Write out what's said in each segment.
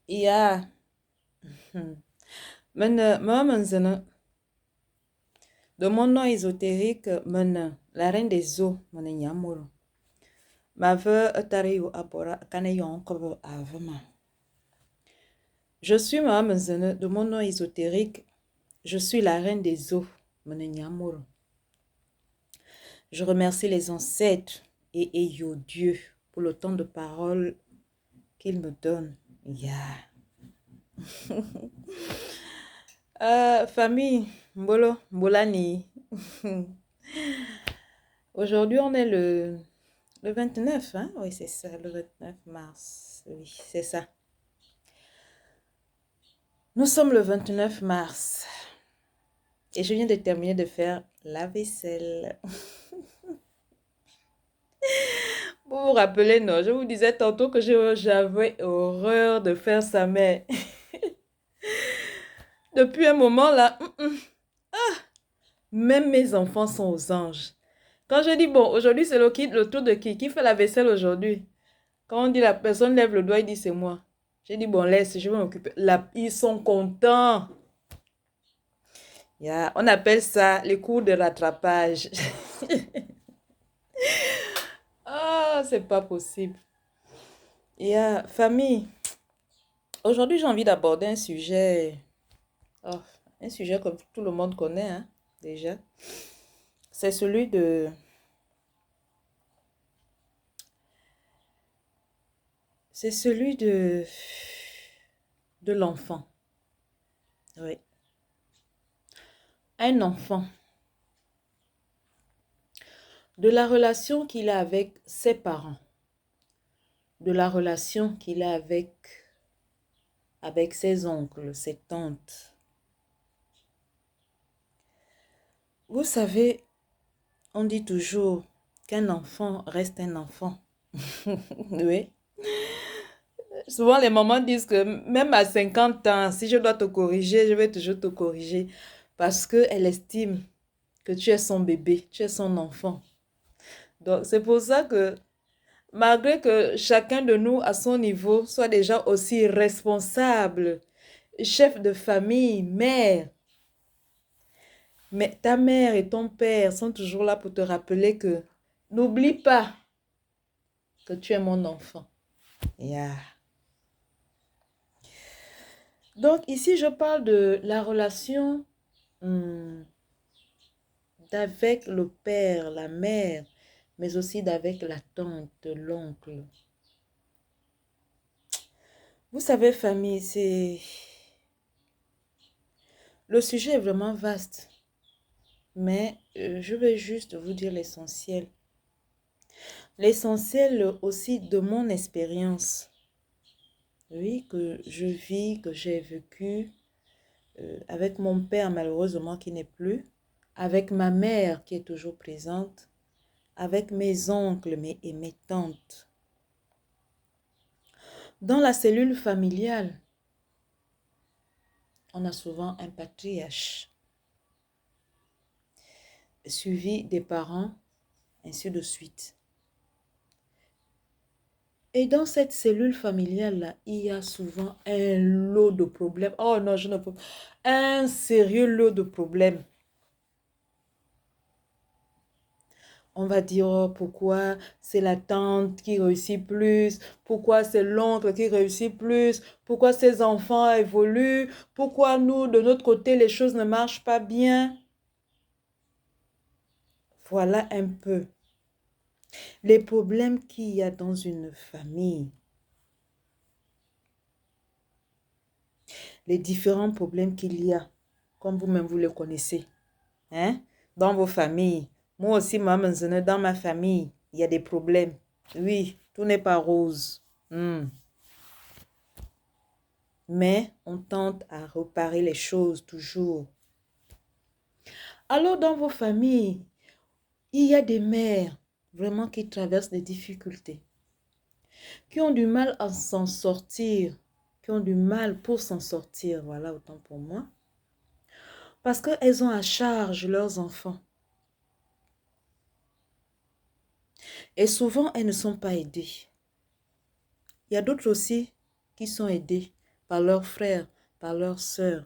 Yeah. Moi, de mon nom ésotérique, la reine des eaux, Nyamoro. Ma veu tari abora kanayon kobo avema. Je suis de mon nom ésotérique, je suis la reine des eaux, Nyamoro. Je remercie les ancêtres et Eyo Dieu pour le temps de parole qu'ils me donnent. Yeah. Famille, Mbolo, Mbolani. Aujourd'hui, on est le 29, hein? Oui, c'est ça, le 29 mars. Oui, c'est ça. Nous sommes le 29 mars. Et je viens de terminer de faire la vaisselle. Vous vous rappelez, non? Je vous disais tantôt que j'avais horreur de faire ça, mais depuis un moment là, même mes enfants sont aux anges. Quand je dis, bon, aujourd'hui c'est le tour de qui? Qui fait la vaisselle aujourd'hui? Quand on dit la personne lève le doigt, il dit c'est moi. J'ai dit, bon, laisse, je vais m'occuper. Ils sont contents. Yeah. On appelle ça les cours de rattrapage. Ah, c'est pas possible. Famille, aujourd'hui j'ai envie d'aborder oh, un sujet que tout le monde connaît, hein, déjà. C'est celui de l'enfant. Oui. Un enfant. De la relation qu'il a avec ses parents. De la relation qu'il a avec ses oncles, ses tantes. Vous savez, on dit toujours qu'un enfant reste un enfant. Oui. Souvent, les mamans disent que même à 50 ans, si je dois te corriger, je vais toujours te corriger. Parce qu'elle estime que tu es son bébé, tu es son enfant. Donc, c'est pour ça que, malgré que chacun de nous, à son niveau, soit déjà aussi responsable, chef de famille, mère, mais ta mère et ton père sont toujours là pour te rappeler que n'oublie pas que tu es mon enfant. Yeah. Donc ici, je parle de la relation d'avec le père, la mère, mais aussi d'avec la tante, l'oncle. Vous savez, famille, le sujet est vraiment vaste, mais je vais juste vous dire l'essentiel. L'essentiel aussi de mon expérience. Oui, que je vis, que j'ai vécu avec mon père malheureusement qui n'est plus, avec ma mère qui est toujours présente, avec mes oncles et mes tantes. Dans la cellule familiale, on a souvent un patriarche, suivi des parents, ainsi de suite. Et dans cette cellule familiale-là, il y a souvent un lot de problèmes. Oh non, je ne peux pas. Un sérieux lot de problèmes. On va dire oh, pourquoi c'est la tante qui réussit plus, pourquoi c'est l'oncle qui réussit plus, pourquoi ses enfants évoluent, pourquoi nous, de notre côté, les choses ne marchent pas bien. Voilà un peu les problèmes qu'il y a dans une famille. Les différents problèmes qu'il y a, comme vous-même vous les connaissez, hein, dans vos familles. Moi aussi, dans ma famille, il y a des problèmes. Oui, tout n'est pas rose. Mais on tente à réparer les choses toujours. Alors, dans vos familles, il y a des mères vraiment qui traversent des difficultés, qui ont du mal à s'en sortir, qui ont du mal pour s'en sortir, voilà, autant pour moi, parce qu'elles ont à charge leurs enfants. Et souvent, elles ne sont pas aidées. Il y a d'autres aussi qui sont aidées, par leurs frères, par leurs sœurs.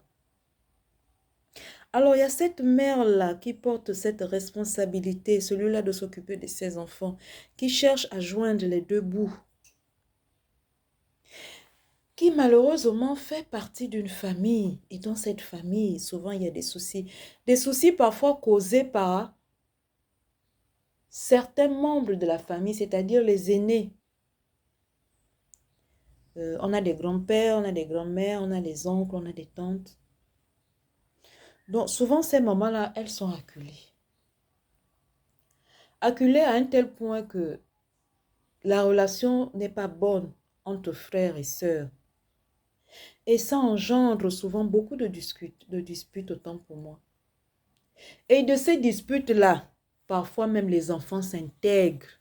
Alors, il y a cette mère-là qui porte cette responsabilité, celui-là de s'occuper de ses enfants, qui cherche à joindre les deux bouts, qui malheureusement fait partie d'une famille. Et dans cette famille, souvent, il y a des soucis. Des soucis parfois causés par certains membres de la famille, c'est-à-dire les aînés. On a des grands-pères, on a des grands-mères, on a des oncles, on a des tantes. Donc, souvent, ces mamans-là, elles sont acculées. Acculées à un tel point que la relation n'est pas bonne entre frères et sœurs. Et ça engendre souvent beaucoup de disputes autant pour moi. Et de ces disputes-là, parfois même les enfants s'intègrent.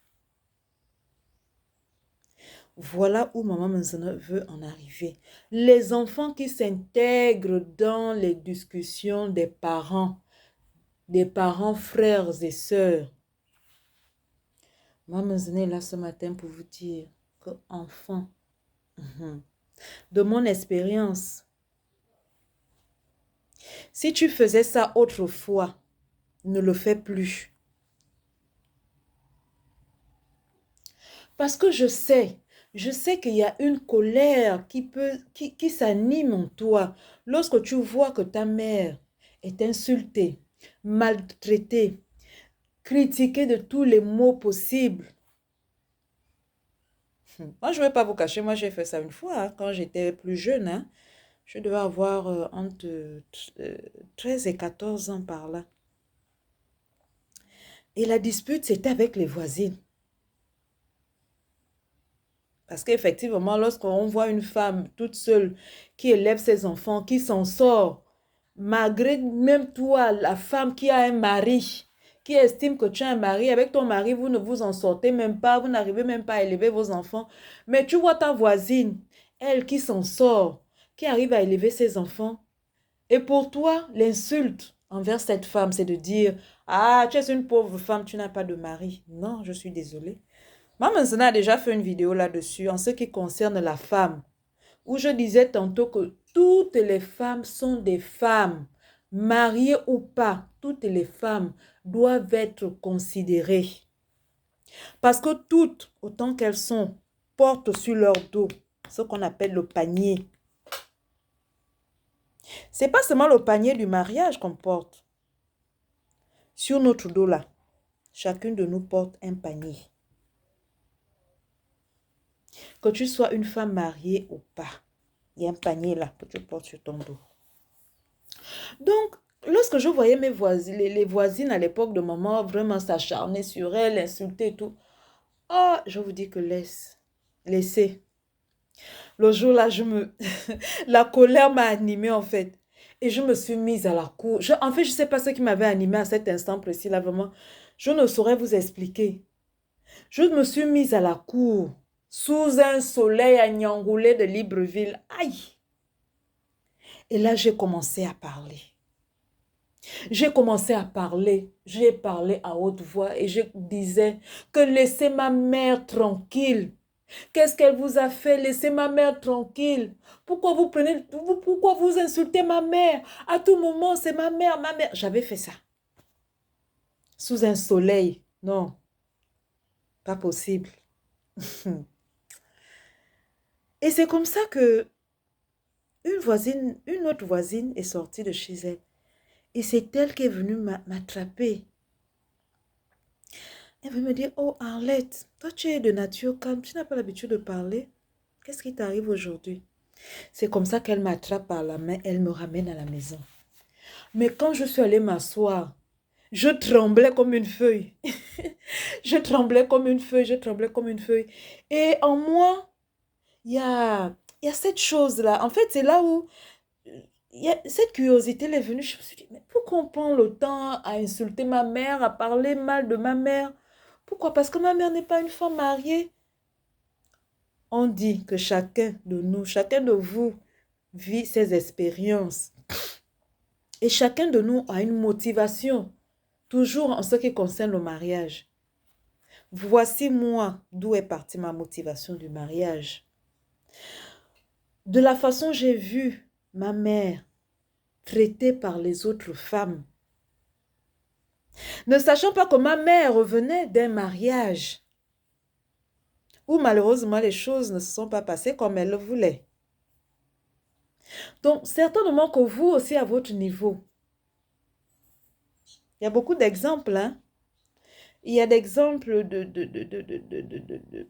Voilà où maman maintenant veut en arriver. Les enfants qui s'intègrent dans les discussions des parents frères et sœurs. Maman est là ce matin pour vous dire que enfant, de mon expérience, si tu faisais ça autrefois, ne le fais plus. Parce que je sais qu'il y a une colère qui s'anime en toi lorsque tu vois que ta mère est insultée, maltraitée, critiquée de tous les mots possibles. Moi, je ne vais pas vous cacher, moi j'ai fait ça une fois quand j'étais plus jeune. Je devais avoir entre 13 et 14 ans par là. Et la dispute, c'était avec les voisines. Parce qu'effectivement, lorsqu'on voit une femme toute seule qui élève ses enfants, qui s'en sort, malgré même toi, la femme qui a un mari, qui estime que tu as un mari, avec ton mari, vous ne vous en sortez même pas, vous n'arrivez même pas à élever vos enfants. Mais tu vois ta voisine, elle qui s'en sort, qui arrive à élever ses enfants. Et pour toi, l'insulte envers cette femme, c'est de dire, ah, tu es une pauvre femme, tu n'as pas de mari. Non, je suis désolée. Maman a déjà fait une vidéo là-dessus en ce qui concerne la femme, où je disais tantôt que toutes les femmes sont des femmes, mariées ou pas, toutes les femmes doivent être considérées. Parce que toutes, autant qu'elles sont, portent sur leur dos ce qu'on appelle le panier. Ce n'est pas seulement le panier du mariage qu'on porte. Sur notre dos là, chacune de nous porte un panier. Que tu sois une femme mariée ou pas, il y a un panier là que tu portes sur ton dos. Donc, lorsque je voyais mes voisines, les voisines à l'époque de maman vraiment s'acharner sur elle, insulter et tout, oh, je vous dis que laissez. Le jour là, la colère m'a animée en fait. Et je me suis mise à la cour. En fait, je ne sais pas ce qui m'avait animée à cet instant précis là, vraiment. Je ne saurais vous expliquer. Je me suis mise à la cour, sous un soleil agnangoulé de Libreville. Aïe! Et là, j'ai commencé à parler. J'ai commencé à parler. J'ai parlé à haute voix et je disais que laissez ma mère tranquille. Qu'est-ce qu'elle vous a fait? Laissez ma mère tranquille. Pourquoi vous insultez ma mère? À tout moment, c'est ma mère, ma mère. J'avais fait ça. Sous un soleil. Non. Pas possible. Et c'est comme ça que une autre voisine est sortie de chez elle. Et c'est elle qui est venue m'attraper. Elle veut me dire, oh Arlette, toi tu es de nature calme, tu n'as pas l'habitude de parler. Qu'est-ce qui t'arrive aujourd'hui? C'est comme ça qu'elle m'attrape par la main, elle me ramène à la maison. Mais quand je suis allée m'asseoir, je tremblais comme une feuille. Je tremblais comme une feuille, je tremblais comme une feuille. Et en moi, il y a cette chose-là. En fait, c'est là où cette curiosité elle est venue. Je me suis dit, mais pourquoi on prend le temps à insulter ma mère, à parler mal de ma mère? Pourquoi? Parce que ma mère n'est pas une femme mariée. On dit que chacun de nous, chacun de vous vit ses expériences. Et chacun de nous a une motivation, toujours en ce qui concerne le mariage. Voici moi d'où est partie ma motivation du mariage. de la façon j'ai vu ma mère traitée par les autres femmes, ne sachant pas que ma mère revenait d'un mariage où malheureusement les choses ne se sont pas passées comme elle le voulait. Donc, certainement que vous aussi à votre niveau, il y a beaucoup d'exemples, hein? Il y a d'exemples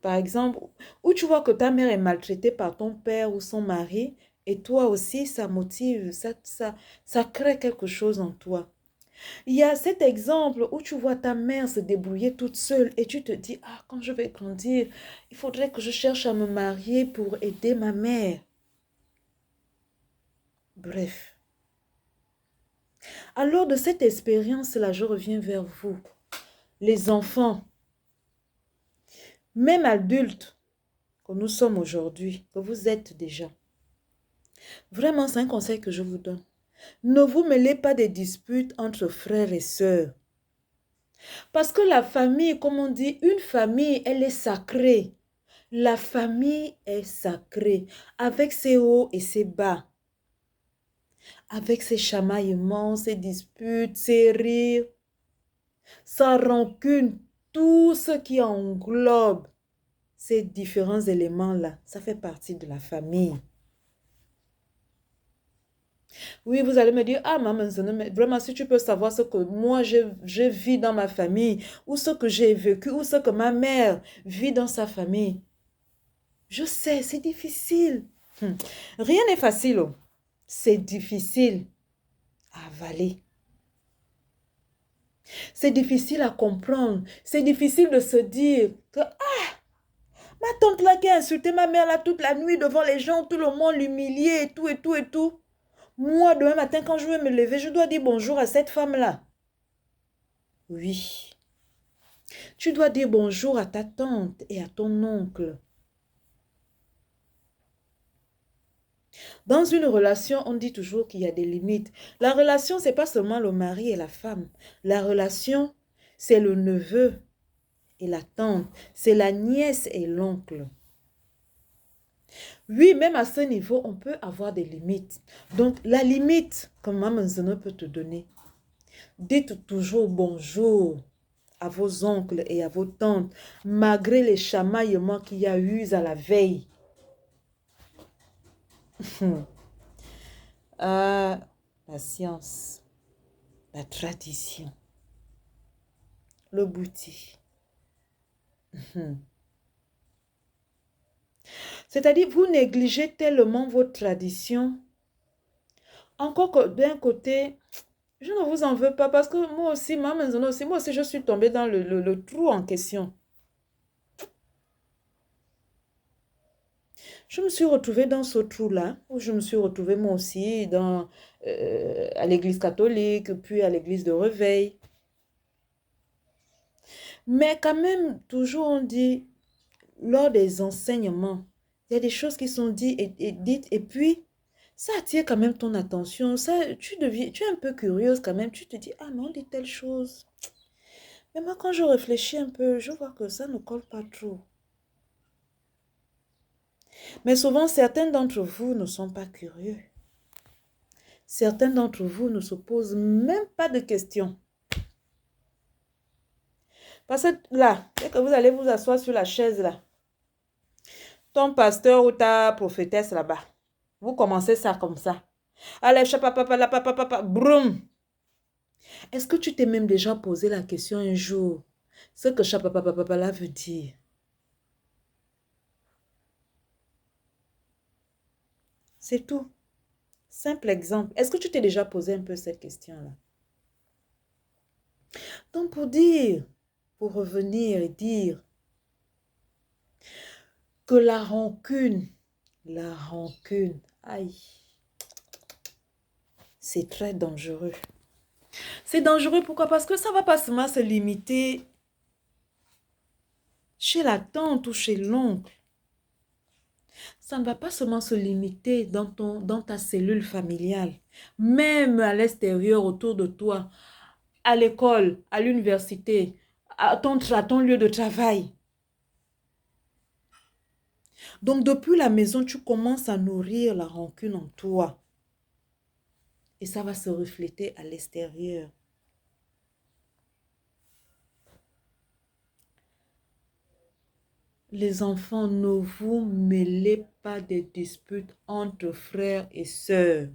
par exemple, où tu vois que ta mère est maltraitée par ton père ou son mari, et toi aussi, ça motive, ça crée quelque chose en toi. Il y a cet exemple où tu vois ta mère se débrouiller toute seule et tu te dis, ah, quand je vais grandir, il faudrait que je cherche à me marier pour aider ma mère. Bref. Alors de cette expérience-là, je reviens vers vous, les enfants, même adultes que nous sommes aujourd'hui, que vous êtes déjà. Vraiment, c'est un conseil que je vous donne. Ne vous mêlez pas des disputes entre frères et sœurs. Parce que la famille, comme on dit, une famille, elle est sacrée. La famille est sacrée, avec ses hauts et ses bas, avec ses chamaillements, ses disputes, ses rires, sa rancune, tout ce qui englobe ces différents éléments-là, ça fait partie de la famille. Oui, vous allez me dire, ah maman, mais vraiment, si tu peux savoir ce que moi je vis dans ma famille, ou ce que j'ai vécu, ou ce que ma mère vit dans sa famille. Je sais, c'est difficile. Rien n'est facile. Oh. C'est difficile à avaler. C'est difficile à comprendre. C'est difficile de se dire que, ah, ma tante là qui a insulté ma mère là toute la nuit devant les gens, tout le monde l'humilier et tout et tout et tout. Moi, demain matin, quand je vais me lever, je dois dire bonjour à cette femme-là. Oui. Tu dois dire bonjour à ta tante et à ton oncle. Dans une relation, on dit toujours qu'il y a des limites. La relation, ce n'est pas seulement le mari et la femme. La relation, c'est le neveu et la tante. C'est la nièce et l'oncle. Oui, même à ce niveau, on peut avoir des limites. Donc, la limite que Maman Zeno peut te donner, dites toujours bonjour à vos oncles et à vos tantes, malgré les chamaillements qu'il y a eu à la veille. La science, la tradition, le bouti. C'est-à-dire, vous négligez tellement votre tradition. Encore que d'un côté, je ne vous en veux pas parce que moi aussi, ma maison aussi, moi aussi, je suis tombée dans le trou en question. Je me suis retrouvée dans ce trou-là, où je me suis retrouvée moi aussi à l'église catholique, puis à l'église de Réveil. Mais quand même, toujours on dit, lors des enseignements, il y a des choses qui sont dites et dites, et puis ça attire quand même ton attention. Ça, tu es un peu curieuse quand même. Tu te dis, ah non, on dit telle chose. Mais moi, quand je réfléchis un peu, je vois que ça ne colle pas trop. Mais souvent, certains d'entre vous ne sont pas curieux. Certains d'entre vous ne se posent même pas de questions. Parce que là, dès que vous allez vous asseoir sur la chaise là, ton pasteur ou ta prophétesse là-bas, vous commencez ça comme ça. Allez, chapapapa, papa, broum. Est-ce que tu t'es même déjà posé la question un jour, ce que chapapapa là veut dire? C'est tout. Simple exemple. Est-ce que tu t'es déjà posé un peu cette question-là? Donc pour revenir et dire que la rancune, aïe, c'est très dangereux. C'est dangereux pourquoi? Parce que ça ne va pas seulement se limiter chez la tante ou chez l'oncle. Ça ne va pas seulement se limiter dans ta cellule familiale. Même à l'extérieur, autour de toi, à l'école, à l'université, à ton lieu de travail. Donc, depuis la maison, tu commences à nourrir la rancune en toi. Et ça va se refléter à l'extérieur. Les enfants, ne vous mêlez pas des disputes entre frères et sœurs.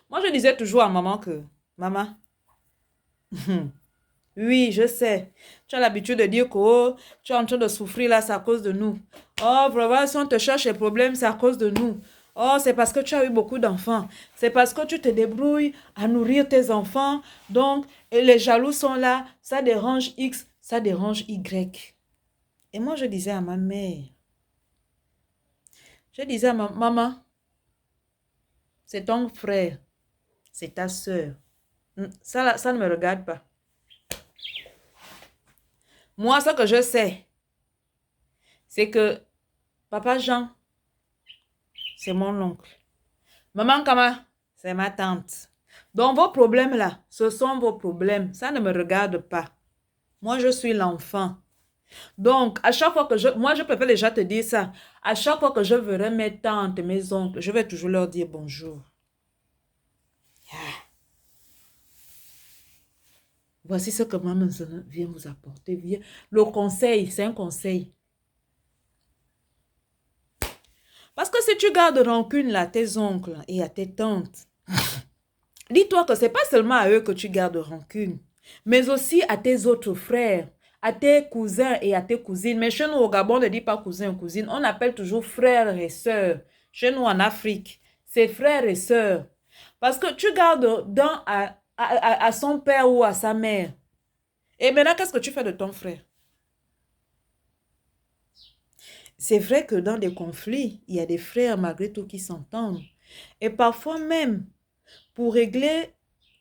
Moi, je disais toujours à maman que, maman, oui, je sais, tu as l'habitude de dire que oh, tu es en train de souffrir là, c'est à cause de nous. Oh, vraiment, si on te cherche les problèmes, c'est à cause de nous. Oh, c'est parce que tu as eu beaucoup d'enfants. C'est parce que tu te débrouilles à nourrir tes enfants. Donc, et les jaloux sont là, ça dérange X, ça dérange Y. Et moi, je disais à ma mère, je disais à ma maman, c'est ton frère, c'est ta soeur. Ça ne me regarde pas. Moi, ce que je sais, c'est que Papa Jean, c'est mon oncle. Maman Kama, c'est ma tante. Donc, vos problèmes là, ce sont vos problèmes. Ça ne me regarde pas. Moi, je suis l'enfant. Donc, à chaque fois que moi, je préfère déjà te dire ça. À chaque fois que je verrai mes tantes, mes oncles, je vais toujours leur dire bonjour. Voici ce que maman vient vous apporter. Le conseil, c'est un conseil. Parce que si tu gardes rancune là, à tes oncles et à tes tantes, dis-toi que ce n'est pas seulement à eux que tu gardes rancune, mais aussi à tes autres frères, à tes cousins et à tes cousines. Mais chez nous au Gabon, on ne dit pas cousin ou cousine, on appelle toujours frères et sœurs. Chez nous en Afrique, c'est frères et sœurs. Parce que tu gardes à son père ou à sa mère. Et maintenant, qu'est-ce que tu fais de ton frère? C'est vrai que dans des conflits, il y a des frères malgré tout qui s'entendent. Et parfois même, pour régler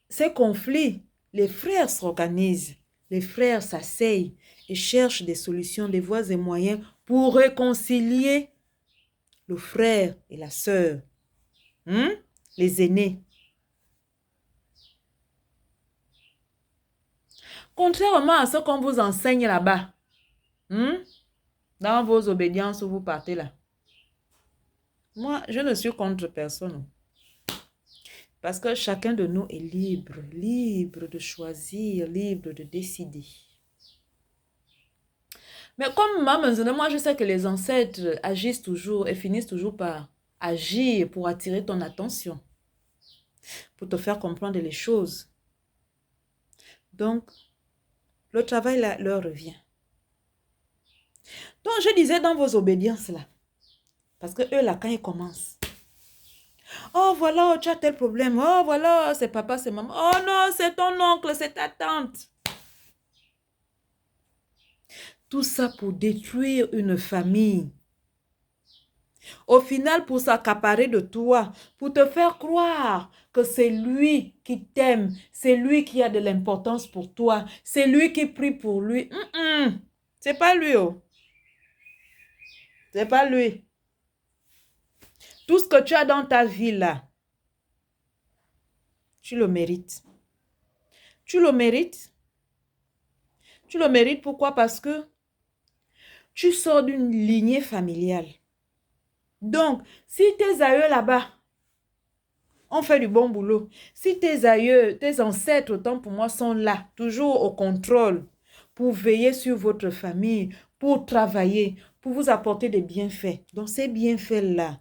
ces conflits, les frères s'organisent, les frères s'asseyent et cherchent des solutions, des voies et moyens pour réconcilier le frère et la sœur, les aînés. Contrairement à ce qu'on vous enseigne là-bas, dans vos obédiences où vous partez là, moi, je ne suis contre personne. Parce que chacun de nous est libre, libre de choisir, libre de décider. Mais comme maintenant, moi je sais que les ancêtres agissent toujours et finissent toujours par agir pour attirer ton attention, pour te faire comprendre les choses. Donc, le travail là, leur revient. Donc, je disais dans vos obédiences là, parce que eux là, quand ils commencent, oh voilà, tu as tel problème, oh voilà, c'est papa, c'est maman, oh non, c'est ton oncle, c'est ta tante. Tout ça pour détruire une famille. Au final, pour s'accaparer de toi, pour te faire croire que c'est lui qui t'aime, c'est lui qui a de l'importance pour toi, c'est lui qui prie pour lui. C'est pas lui, oh. C'est pas lui. Tout ce que tu as dans ta vie là, tu le mérites. Tu le mérites. Tu le mérites pourquoi? Parce que tu sors d'une lignée familiale. Donc, si tes aïeux là-bas ont fait du bon boulot, si tes aïeux, tes ancêtres, autant pour moi, sont là, toujours au contrôle, pour veiller sur votre famille, pour travailler, pour vous apporter des bienfaits. Donc, ces bienfaits-là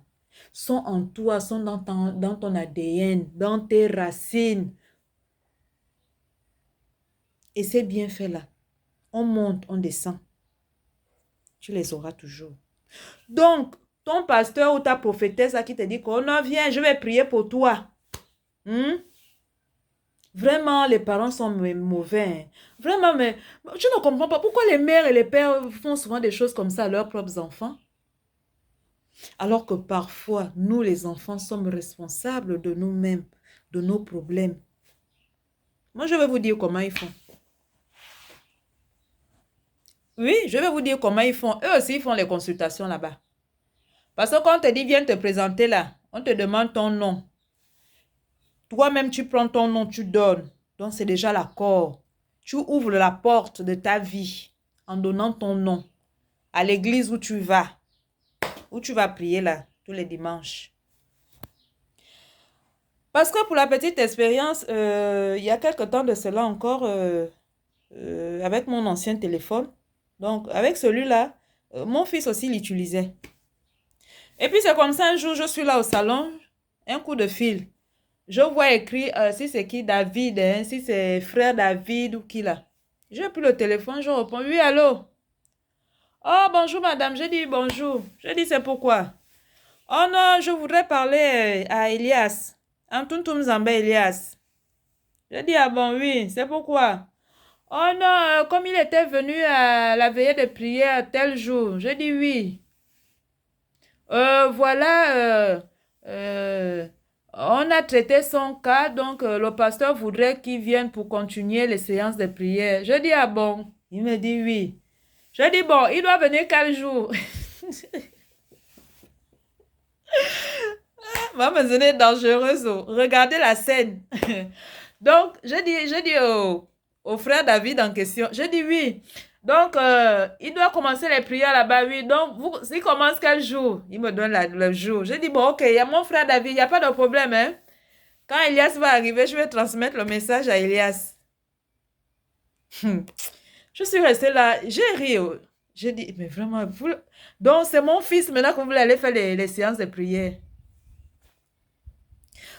sont en toi, sont dans ton ADN, dans tes racines. Et ces bienfaits-là, on monte, on descend. Tu les auras toujours. Donc, ton pasteur ou ta prophétesse qui te dit qu'on en vient, je vais prier pour toi. Vraiment, les parents sont mauvais. Vraiment, mais je ne comprends pas pourquoi les mères et les pères font souvent des choses comme ça à leurs propres enfants. Alors que parfois, nous les enfants sommes responsables de nous-mêmes, de nos problèmes. Moi, je vais vous dire comment ils font. Oui, je vais vous dire comment ils font. Eux aussi, ils font les consultations là-bas. Parce que quand on te dit, viens te présenter là, on te demande ton nom. Toi-même, tu prends ton nom, tu donnes. Donc, c'est déjà l'accord. Tu ouvres la porte de ta vie en donnant ton nom à l'église où tu vas. où tu vas prier là, tous les dimanches. Parce que pour la petite expérience, il y a quelque temps de cela encore, avec mon ancien téléphone, donc avec celui-là, mon fils aussi l'utilisait. Et puis c'est comme ça, un jour, je suis là au salon, un coup de fil. Je vois écrit, si c'est qui, David, hein, si c'est frère David ou qui là. J'ai pris le téléphone, je réponds, oui, allô? Oh, bonjour madame, je dis bonjour. Je dis c'est pourquoi? Oh non, je voudrais parler à Elias. Antuntum Zamba Elias. Je dis, ah bon, oui, c'est pourquoi? Oh non, comme il était venu à la veillée de prière tel jour. Je dis oui. Voilà, on a traité son cas, donc le pasteur voudrait qu'il vienne pour continuer les séances de prière. Je dis, ah bon? Il me dit oui. Je dis, bon, il doit venir quel jour? Va me donner dangereuse. Regardez la scène. Donc, je dis au frère David en question, je dis oui. Donc, il doit commencer les prières là-bas, oui. Donc, il commence quel jour? Il me donne le jour. Je dis, bon, ok, il y a mon frère David, il n'y a pas de problème, hein. Quand Elias va arriver, je vais transmettre le message à Elias. Je suis restée là, j'ai ri. J'ai dit, mais vraiment, donc c'est mon fils maintenant que vous allez faire les séances de prière.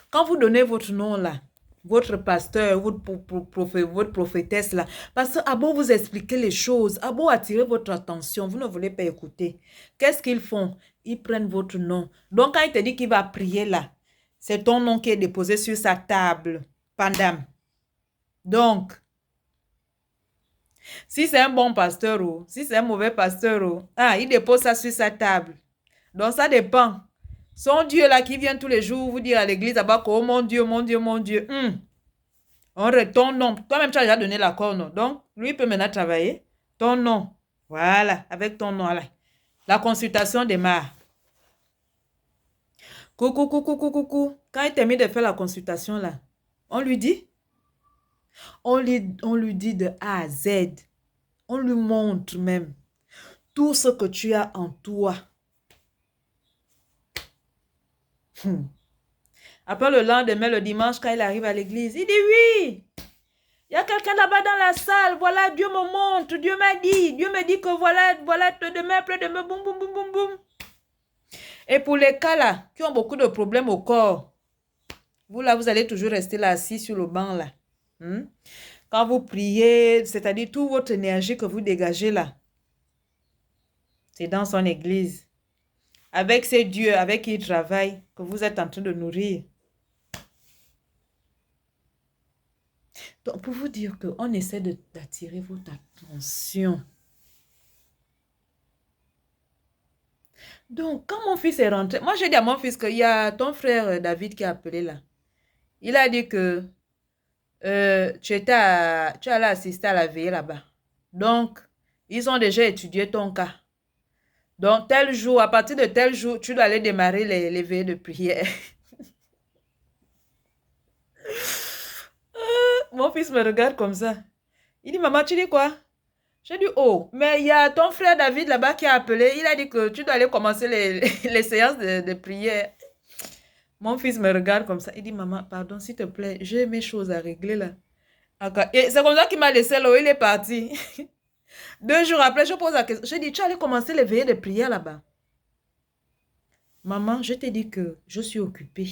Quand vous donnez votre nom là, votre pasteur, votre prophétesse là, parce que à beau vous expliquer les choses, à beau attirer votre attention, vous ne voulez pas écouter. Qu'est-ce qu'ils font? Ils prennent votre nom. Donc quand il te dit qu'il va prier là, c'est ton nom qui est déposé sur sa table. Pandam. Donc, si c'est un bon pasteur ou si c'est un mauvais pasteur ou, il dépose ça sur sa table. Donc ça dépend. Son Dieu là qui vient tous les jours vous dire à l'église là-bas, oh mon Dieu, mon Dieu, mon Dieu. On ton nom. Toi-même, tu as déjà donné l'accord, non? Donc, lui peut maintenant travailler. Ton nom. Voilà, avec ton nom là. La consultation démarre. Coucou, coucou, coucou, coucou. Quand il termine de faire la consultation là, on lui dit? On lui dit de A à Z. On lui montre même tout ce que tu as en toi. Après le lendemain, le dimanche, quand il arrive à l'église, il dit oui. Il y a quelqu'un là-bas dans la salle. Voilà, Dieu me montre. Dieu m'a dit. Dieu me dit que voilà, demain, après-demain, boum, boum, boum, boum, boum. Et pour les cas là, qui ont beaucoup de problèmes au corps, vous là, vous allez toujours rester là, assis sur le banc là. Quand vous priez, c'est-à-dire toute votre énergie que vous dégagez là, c'est dans son église. Avec ces dieux avec qui il travaille, que vous êtes en train de nourrir. Donc, pour vous dire qu'on essaie d'attirer votre attention. Donc, quand mon fils est rentré, moi j'ai dit à mon fils qu'il y a ton frère David qui a appelé là. Il a dit que tu allais assister à la veillée là-bas. Donc, ils ont déjà étudié ton cas. Donc, tel jour, à partir de tel jour, tu dois aller démarrer les veillées de prière. Mon fils me regarde comme ça. Il dit, maman, tu dis quoi? J'ai dit, oh, mais il y a ton frère David là-bas qui a appelé. Il a dit que tu dois aller commencer les séances de prière. Mon fils me regarde comme ça. Il dit, maman, pardon, s'il te plaît, j'ai mes choses à régler là. Et c'est comme ça qu'il m'a laissé là, il est parti. 2 jours après, je pose la question. J'ai dit, tu allais commencer les veillées de prière là-bas. Maman, je t'ai dit que je suis occupée.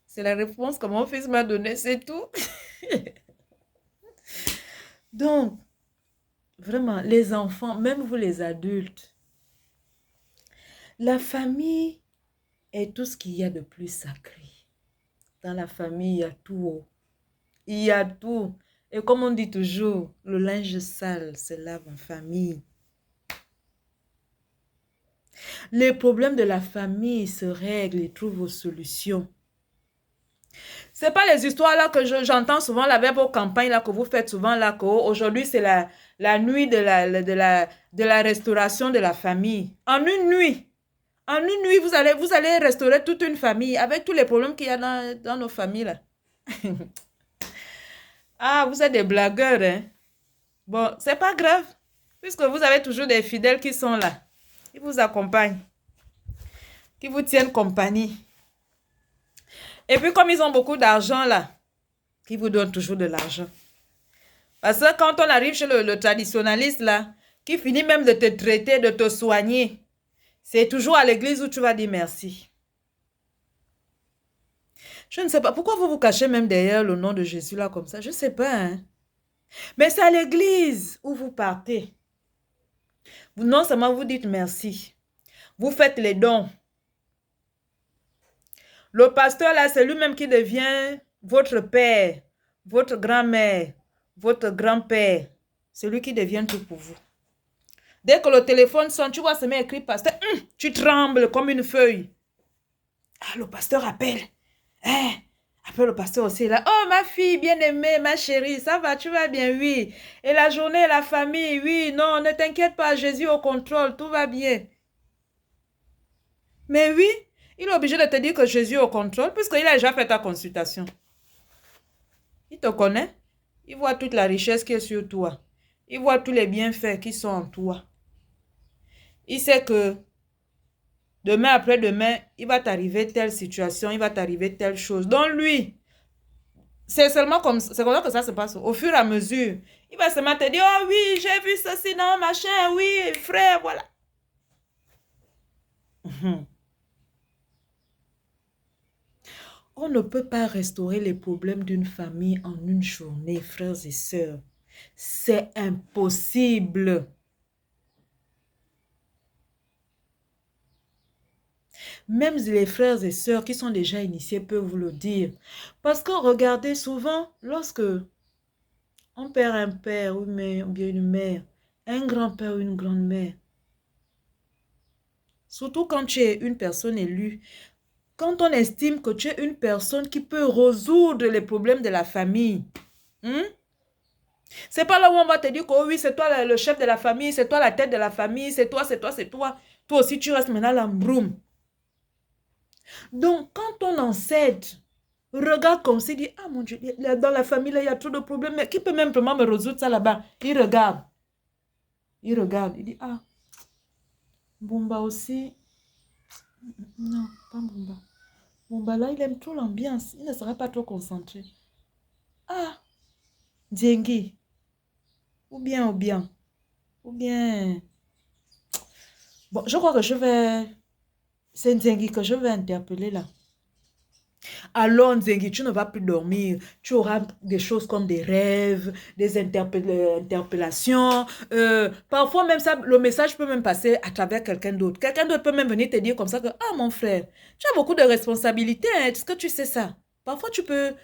C'est la réponse que mon fils m'a donnée, c'est tout. Donc, vraiment, les enfants, même vous les adultes, la famille est tout ce qu'il y a de plus sacré. Dans la famille, il y a tout. Il y a tout. Et comme on dit toujours, le linge sale se lave en famille. Les problèmes de la famille se règlent et trouvent aux solutions. Ce n'est pas les histoires là que j'entends souvent là, avec vos campagnes là que vous faites souvent là, qu'aujourd'hui c'est la nuit de la restauration de la famille. En une nuit, vous allez restaurer toute une famille avec tous les problèmes qu'il y a dans nos familles là. Ah, vous êtes des blagueurs, hein? Bon, c'est pas grave, puisque vous avez toujours des fidèles qui sont là. Ils vous accompagnent. qui vous tiennent compagnie. Et puis, comme ils ont beaucoup d'argent, là, qui vous donnent toujours de l'argent. Parce que quand on arrive chez le traditionnaliste, là, qui finit même de te traiter, de te soigner, c'est toujours à l'église où tu vas dire merci. Je ne sais pas. Pourquoi vous vous cachez même derrière le nom de Jésus, là, comme ça? Je ne sais pas, hein. Mais c'est à l'église où vous partez. Non seulement vous dites merci, vous faites les dons. Le pasteur, là, c'est lui-même qui devient votre père, votre grand-mère, votre grand-père. C'est lui qui devient tout pour vous. Dès que le téléphone sonne, tu vois, ça met écrit pasteur, tu trembles comme une feuille. Ah, le pasteur appelle. Hein? Après, le pasteur aussi est là. Oh, ma fille bien-aimée, ma chérie, ça va, tu vas bien, oui. Et la journée, la famille, oui, non, ne t'inquiète pas, Jésus au contrôle, tout va bien. Mais oui, il est obligé de te dire que Jésus est au contrôle, puisqu'il a déjà fait ta consultation. Il te connaît. Il voit toute la richesse qui est sur toi. Il voit tous les bienfaits qui sont en toi. Il sait que demain après-demain, il va t'arriver telle situation, il va t'arriver telle chose. Donc lui, c'est seulement comme ça que ça se passe. Au fur et à mesure, il va seulement te dire, oh oui, j'ai vu ceci, non, machin, oui, frère, voilà. On ne peut pas restaurer les problèmes d'une famille en une journée, frères et sœurs. C'est impossible. Même les frères et sœurs qui sont déjà initiés peuvent vous le dire. Parce que regardez, souvent, lorsque on perd un père ou bien une mère, un grand-père ou une grand-mère, surtout quand tu es une personne élue, quand on estime que tu es une personne qui peut résoudre les problèmes de la famille, c'est pas là où on va te dire que oh oui, c'est toi le chef de la famille, c'est toi la tête de la famille, c'est toi, c'est toi, c'est toi. Toi aussi, tu restes maintenant l'embroume. Donc, quand on en cède, regarde comme s'il dit, ah mon Dieu, dans la famille, là, il y a trop de problèmes, mais qui peut même vraiment me résoudre ça là-bas? Il regarde. Il regarde, il dit, ah, Bumba aussi. Non, pas Bumba. Bumba là, il aime trop l'ambiance. Il ne sera pas trop concentré. Ah, Djengi. Ou bien, ou bien. Ou bien. Bon, je crois que je vais... C'est Djengi que je vais interpeller là. Alors, Nzengi, tu ne vas plus dormir. Tu auras des choses comme des rêves, des interpellations. Parfois, même ça, le message peut même passer à travers quelqu'un d'autre. Quelqu'un d'autre peut même venir te dire comme ça que, ah, mon frère, tu as beaucoup de responsabilités. Hein, est-ce que tu sais ça? Parfois, tu peux,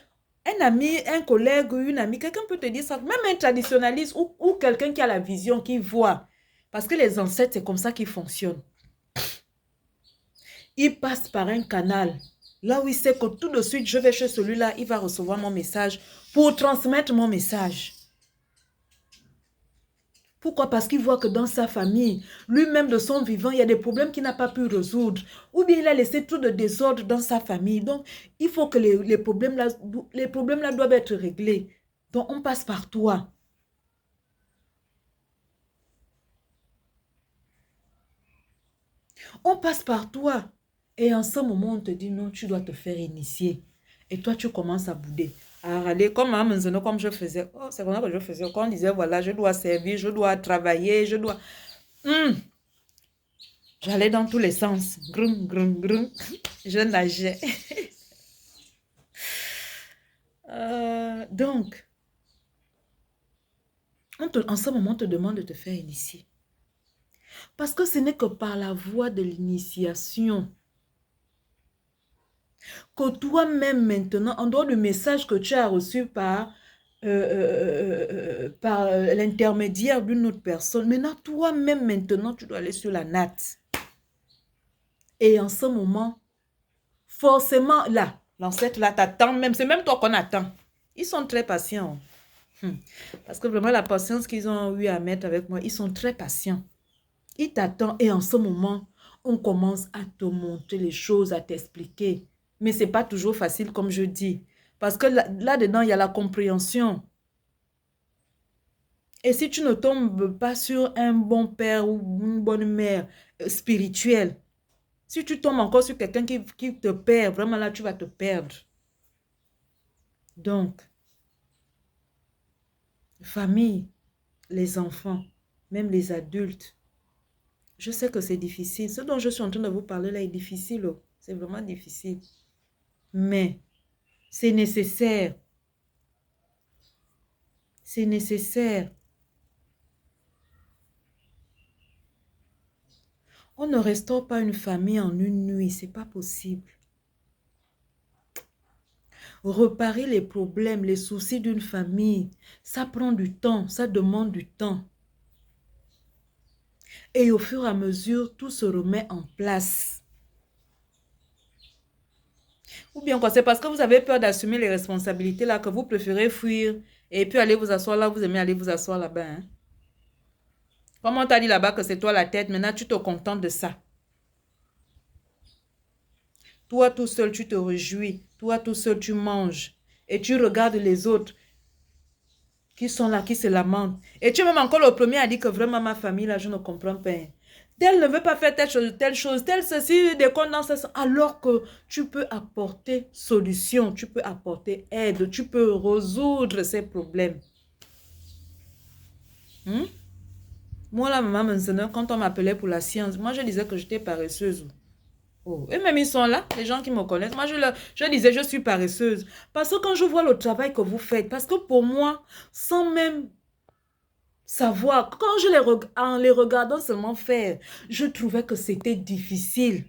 un ami, un collègue ou une amie, quelqu'un peut te dire ça. Même un traditionnaliste ou quelqu'un qui a la vision, qui voit. Parce que les ancêtres, c'est comme ça qu'ils fonctionnent. Ils passent par un canal. Là où il sait que tout de suite, je vais chez celui-là, il va recevoir mon message pour transmettre mon message. Pourquoi? Parce qu'il voit que dans sa famille, lui-même de son vivant, il y a des problèmes qu'il n'a pas pu résoudre. Ou bien il a laissé tout de désordre dans sa famille. Donc, il faut que les problèmes-là doivent être réglés. Donc, on passe par toi. On passe par toi. Et en ce moment, on te dit non, tu dois te faire initier. Et toi, tu commences à bouder. À râler comme à Manzano, comme je faisais. Oh, c'est comme ça que je faisais. Quand on disait, voilà, je dois servir, je dois travailler, je dois... J'allais dans tous les sens. Grum, grum, grum. Je nageais. Donc, en ce moment, on te demande de te faire initier. Parce que ce n'est que par la voie de l'initiation que toi-même maintenant, en dehors du message que tu as reçu par l'intermédiaire d'une autre personne, maintenant, toi-même maintenant, tu dois aller sur la natte. Et en ce moment, forcément, là, l'ancêtre là t'attend même, c'est même toi qu'on attend. Ils sont très patients. Parce que vraiment, la patience qu'ils ont eu à mettre avec moi, ils sont très patients. Ils t'attendent et en ce moment, on commence à te montrer les choses, à t'expliquer. Mais ce n'est pas toujours facile, comme je dis. Parce que là-dedans, il y a la compréhension. Et si tu ne tombes pas sur un bon père ou une bonne mère spirituelle, Si tu tombes encore sur quelqu'un qui te perd, vraiment là, tu vas te perdre. Donc, famille, les enfants, même les adultes, je sais que c'est difficile. Ce dont je suis en train de vous parler là est difficile. Oh. C'est vraiment difficile. Mais c'est nécessaire. C'est nécessaire. On ne restaure pas une famille en une nuit. C'est pas possible. Réparer les problèmes, les soucis d'une famille, ça prend du temps. Ça demande du temps. Et au fur et à mesure, tout se remet en place. Ou bien quoi, c'est parce que vous avez peur d'assumer les responsabilités là que vous préférez fuir et puis aller vous asseoir là, vous aimez aller vous asseoir là-bas. Hein? Comme on t'a dit là-bas que c'est toi la tête, maintenant tu te contentes de ça. Toi tout seul, tu te réjouis. Toi tout seul, tu manges. Et tu regardes les autres qui sont là, qui se lamentent. Et tu es même encore le premier à dire que vraiment ma famille là, je ne comprends pas. Tel ne veut pas faire telle chose, tel ceci, des condensations. Alors que tu peux apporter solution, tu peux apporter aide, tu peux résoudre ces problèmes. Moi, là, maman maintenant, quand on m'appelait pour la science, moi, je disais que j'étais paresseuse. Oh. Et même ils sont là, les gens qui me connaissent. Moi, je disais, je suis paresseuse. Parce que quand je vois le travail que vous faites, parce que pour moi, sans même savoir, quand en les regardant seulement faire, je trouvais que c'était difficile,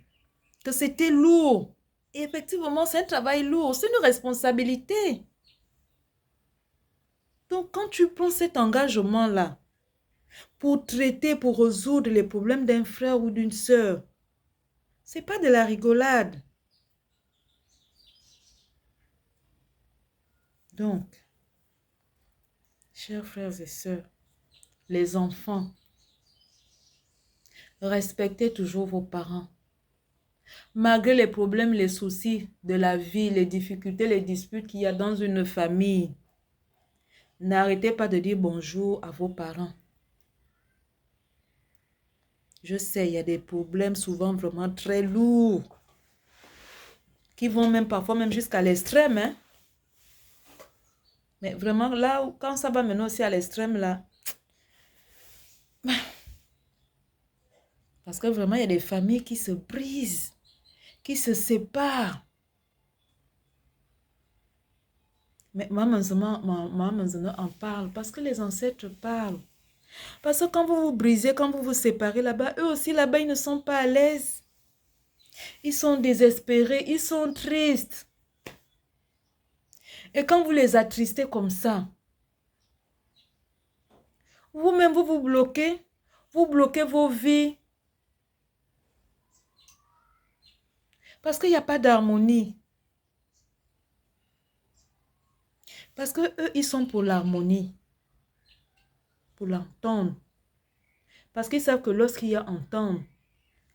que c'était lourd. Et effectivement, c'est un travail lourd, c'est une responsabilité. Donc, quand tu prends cet engagement-là, pour traiter, pour résoudre les problèmes d'un frère ou d'une sœur, c'est pas de la rigolade. Donc, chers frères et sœurs, les enfants, respectez toujours vos parents. Malgré les problèmes, les soucis de la vie, les difficultés, les disputes qu'il y a dans une famille, n'arrêtez pas de dire bonjour à vos parents. Je sais, il y a des problèmes souvent vraiment très lourds, qui vont même parfois même jusqu'à l'extrême. Hein? Mais vraiment, là, quand ça va maintenant aussi à l'extrême, là, parce que vraiment, il y a des familles qui se brisent, qui se séparent. Mais maman en parle parce que les ancêtres parlent. Parce que quand vous vous brisez, quand vous vous séparez là-bas, eux aussi là-bas, ils ne sont pas à l'aise. Ils sont désespérés, ils sont tristes. Et quand vous les attristez comme ça, vous-même, vous bloquez vos vies. Parce qu'il n'y a pas d'harmonie. Parce que eux, ils sont pour l'harmonie. Pour l'entendre. Parce qu'ils savent que lorsqu'il y a entendre,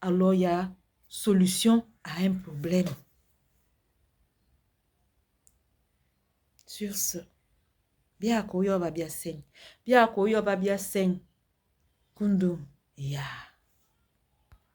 alors il y a solution à un problème. Sur ce, bien akoyo ba bien seigne. Bien akoyo ba bien seigne. Kundum, ya.